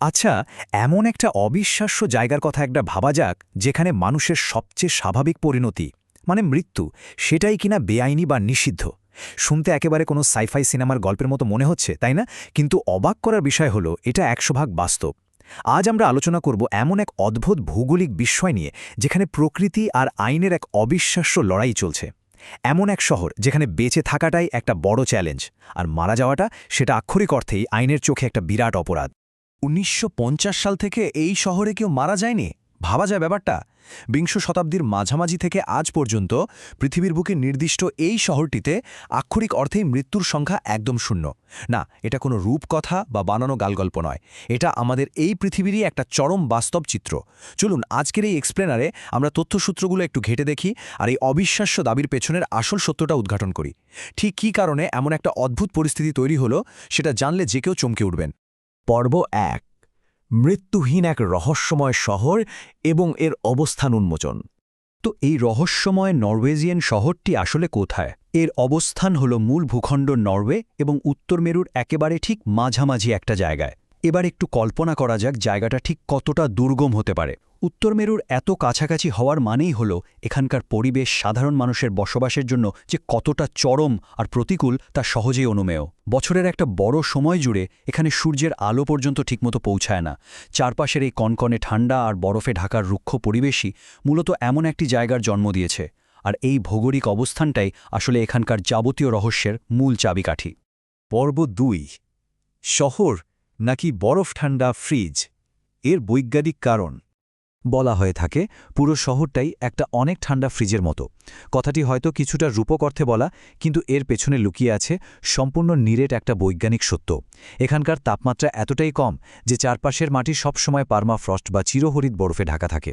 আচ্ছা, এমন একটা অবিশ্বাস্য জায়গার কথা একটা ভাবা যাক যেখানে মানুষের সবচেয়ে স্বাভাবিক পরিণতি মানে মৃত্যু সেটাই কিনা বেআইনি বা নিষিদ্ধ। শুনতে একেবারে কোনো সাইফাই সিনেমার গল্পের মতো মনে হচ্ছে, তাই না? কিন্তু অবাক করার বিষয় হলো এটা ১০০ ভাগ বাস্তব। আজ আমরা আলোচনা করব এমন এক অদ্ভুত ভৌগোলিক বিস্ময় নিয়ে যেখানে প্রকৃতি আর আইনের এক অবিশ্বাস্য লড়াই চলছে। এমন এক শহর যেখানে বেঁচে থাকাটাই একটা বড় চ্যালেঞ্জ, আর মারা যাওয়াটা সেটা আক্ষরিক অর্থেই আইনের চোখে একটা বিরাট অপরাধ। ১৯৫০ সাল থেকে এই শহরে কেউ মারা যায়নি। ভাবা যায় ব্যাপারটা। বিংশ শতাব্দীর মাঝামাঝি থেকে আজ পর্যন্ত পৃথিবীর বুকে নির্দিষ্ট এই শহরটিতে আক্ষরিক অর্থেই মৃত্যুর সংখ্যা একদম শূন্য। না, এটা কোনো রূপকথা বা বানানো গালগল্প নয়, এটা আমাদের এই পৃথিবীরই একটা চরম বাস্তব চিত্র। চলুন আজকের এই এক্সপ্লেনারে আমরা তথ্যসূত্রগুলো একটু ঘেটে দেখি আর এই অবিশ্বাস্য দাবির পেছনের আসল সত্যটা উদ্ঘাটন করি। ঠিক কী কারণে এমন একটা অদ্ভুত পরিস্থিতি তৈরি হলো সেটা জানলে যে কেউ চমকে উঠবেন। পর্ব ১, মৃত্যুহীন এক রহস্যময় শহর এবং এর অবস্থান উন্মোচন। তো এই রহস্যময় নরওয়েজিয়ান শহরটি আসলে কোথায়? এর অবস্থান হল মূল ভূখণ্ড নরওয়ে এবং উত্তর মেরুর একেবারে ঠিক মাঝামাঝি একটা জায়গায়। এবার একটু কল্পনা করা যাক জায়গাটা ঠিক কতটা দুর্গম হতে পারে। উত্তর মেরুর এত কাছাকাছি হওয়ার মানেই হল এখানকার পরিবেশ সাধারণ মানুষের বসবাসের জন্য যে কতটা চরম আর প্রতিকূল তা সহজেই অনুমেয়। বছরের একটা বড় সময় জুড়ে এখানে সূর্যের আলো পর্যন্ত ঠিকমতো পৌঁছায় না। চারপাশের এই কনকনে ঠান্ডা আর বরফে ঢাকার রুক্ষ পরিবেশই মূলত এমন একটি জায়গার জন্ম দিয়েছে। আর এই ভৌগোলিক অবস্থানটাই আসলে এখানকার যাবতীয় রহস্যের মূল চাবিকাঠি। পর্ব ২, শহর নাকি বরফ ঠান্ডা ফ্রিজ, এর বৈজ্ঞানিক কারণ। বলা হয়ে থাকে পুরো শহরটাই একটা অনেক ঠান্ডা ফ্রিজের মতো। কথাটি হয়তো কিছুটা রূপক অর্থে বলা, কিন্তু এর পেছনে লুকিয়ে আছে সম্পূর্ণ নিরেট একটা বৈজ্ঞানিক সত্য। এখানকার তাপমাত্রা এতটাই কম যে চারপাশের মাটি সবসময় পার্মাফ্রস্ট বা চিরহরিৎ বরফে ঢাকা থাকে।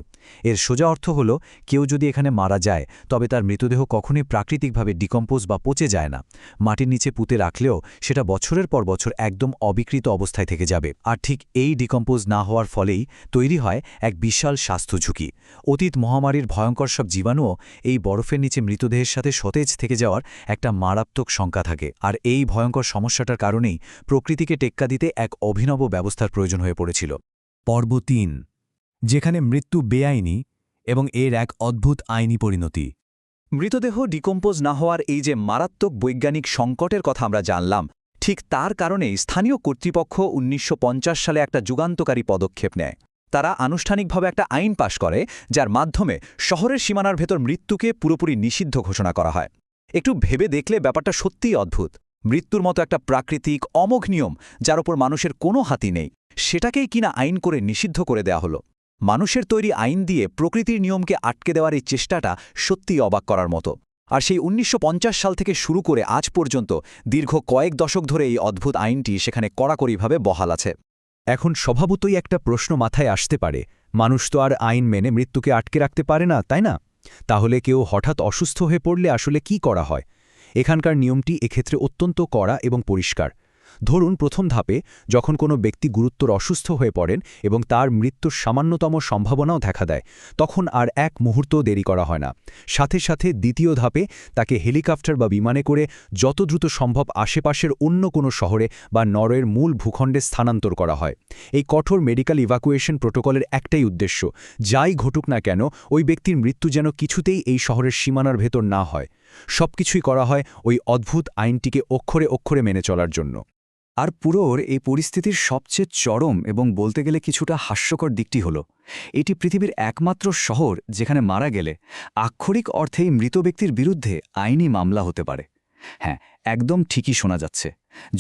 এর সোজা অর্থ হল কেউ যদি এখানে মারা যায় তবে তার মৃতদেহ কখনোই প্রাকৃতিকভাবে ডিকম্পোজ বা পচে যায় না। মাটির নিচে পুঁতে রাখলেও সেটা বছরের পর বছর একদম অবিকৃত অবস্থায় থেকে যাবে। আর ঠিক এই ডিকম্পোজ না হওয়ার ফলেই তৈরি হয় এক বিশাল স্বাস্থ্য ঝুঁকি। অতীত মহামারীর ভয়ঙ্কর সব জীবাণুও এই বরফের নিচে মৃতদেহের সাথে সতেজ থেকে যাওয়ার একটা মারাত্মক শঙ্কা থাকে। আর এই ভয়ঙ্কর সমস্যাটার কারণেই প্রকৃতিকে টেক্কা দিতে এক অভিনব ব্যবস্থার প্রয়োজন হয়ে পড়েছিল। পর্ব ৩, যেখানে মৃত্যু বেআইনি এবং এর এক অদ্ভুত আইনি পরিণতি। মৃতদেহ ডিকম্পোজ না হওয়ার এই যে মারাত্মক বৈজ্ঞানিক সংকটের কথা আমরা জানলাম, ঠিক তার কারণেই স্থানীয় কর্তৃপক্ষ ১৯৫০ সালে একটা যুগান্তকারী পদক্ষেপ নেয়। তারা আনুষ্ঠানিকভাবে একটা আইন পাশ করে যার মাধ্যমে শহরের সীমানার ভেতর মৃত্যুকে পুরোপুরি নিষিদ্ধ ঘোষণা করা হয়। একটু ভেবে দেখলে ব্যাপারটা সত্যিই অদ্ভুত। মৃত্যুর মতো একটা প্রাকৃতিক অমোঘ নিয়ম যার উপর মানুষের কোনো হাতই নেই, সেটাকেই কিনা আইন করে নিষিদ্ধ করে দেয়া হলো। মানুষের তৈরি আইন দিয়ে প্রকৃতির নিয়মকে আটকে দেওয়ার এই চেষ্টাটা সত্যিই অবাক করার মতো। আর সেই ১৯৫০ সাল থেকে শুরু করে আজ পর্যন্ত দীর্ঘ কয়েক দশক ধরে এই অদ্ভুত আইনটি সেখানে কড়াকড়িভাবে বহাল আছে। এখন স্বভাবতই একটা প্রশ্ন মাথায় আসতে পারে, মানুষ তো আর আইন মেনে মৃত্যুকে আটকে রাখতে পারে না, তাই না? তাহলে কেউ হঠাৎ অসুস্থ হয়ে পড়লে আসলে কি করা হয়? এখানকার নিয়মটি এক্ষেত্রে অত্যন্ত কড়া এবং পরিষ্কার। ধরুন প্রথম ধাপে যখন কোনো ব্যক্তি গুরুতর অসুস্থ হয়ে পড়েন এবং তার মৃত্যুর সামান্যতম সম্ভাবনাও দেখা দেয়, তখন আর এক মুহূর্ত দেরি করা হয় না। সাথে সাথে দ্বিতীয় ধাপে তাকে হেলিকপ্টার বা বিমানে করে যত দ্রুত সম্ভব আশেপাশের অন্য কোনো শহরে বা নরওয়ের মূল ভূখণ্ডে স্থানান্তর করা হয়। এই কঠোর মেডিকেল ইভাকুয়েশন প্রোটোকলের একটাই উদ্দেশ্য, যাই ঘটুক না কেন ওই ব্যক্তির মৃত্যু যেন কিছুতেই এই শহরের সীমানার ভেতর না হয়। সবকিছুই করা হয় ওই অদ্ভুত আইনটিকে অক্ষরে অক্ষরে মেনে চলার জন্য। আর পুরোর এই পরিস্থিতির সবচেয়ে চরম এবং বলতে গেলে কিছুটা হাস্যকর দিকটি হল এটি পৃথিবীর একমাত্র শহর যেখানে মারা গেলে আক্ষরিক অর্থেই মৃত ব্যক্তির বিরুদ্ধে আইনি মামলা হতে পারে। হ্যাঁ, একদম ঠিকই শোনা যাচ্ছে।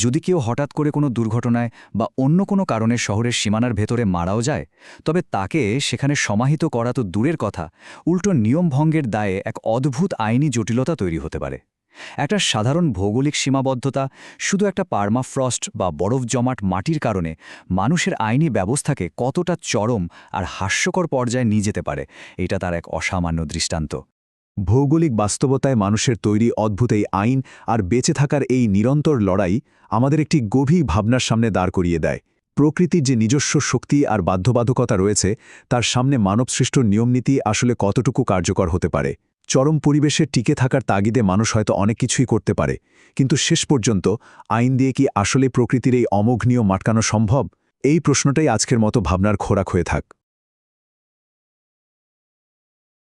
যদি কেউ হঠাৎ করে কোনো দুর্ঘটনায় বা অন্য কোনো কারণে শহরের সীমানার ভেতরে মারাও যায়, তবে তাকে সেখানে সমাহিত করা তো দূরের কথা, উল্টো নিয়মভঙ্গের দায়ে এক অদ্ভুত আইনি জটিলতা তৈরি হতে পারে। একটা সাধারণ ভৌগোলিক সীমাবদ্ধতা, শুধু একটা পার্মাফ্রস্ট বা বরফ জমাট মাটির কারণে মানুষের আইনি ব্যবস্থাকে কতটা চরম আর হাস্যকর পর্যায়ে নিয়ে যেতে পারে, এটা তার এক অসামান্য দৃষ্টান্ত। ভৌগোলিক বাস্তবতায় মানুষের তৈরি অদ্ভুত এই আইন আর বেঁচে থাকার এই নিরন্তর লড়াই আমাদের একটি গভীর ভাবনার সামনে দাঁড় করিয়ে দেয়। প্রকৃতির যে নিজস্ব শক্তি আর বাধ্যবাধকতা রয়েছে তার সামনে মানবসৃষ্ট নিয়মনীতি আসলে কতটুকু কার্যকর হতে পারে। চরম পরিবেশে টিকে থাকার তাগিদে মানুষ হয়তো অনেক কিছুই করতে পারে, কিন্তু শেষ পর্যন্ত আইন দিয়ে কি আসলে প্রকৃতির এই অমোঘ নিয়ম আটকানো সম্ভব? এই প্রশ্নটাই আজকের মতো ভাবনার খোরাক হয়ে থাক।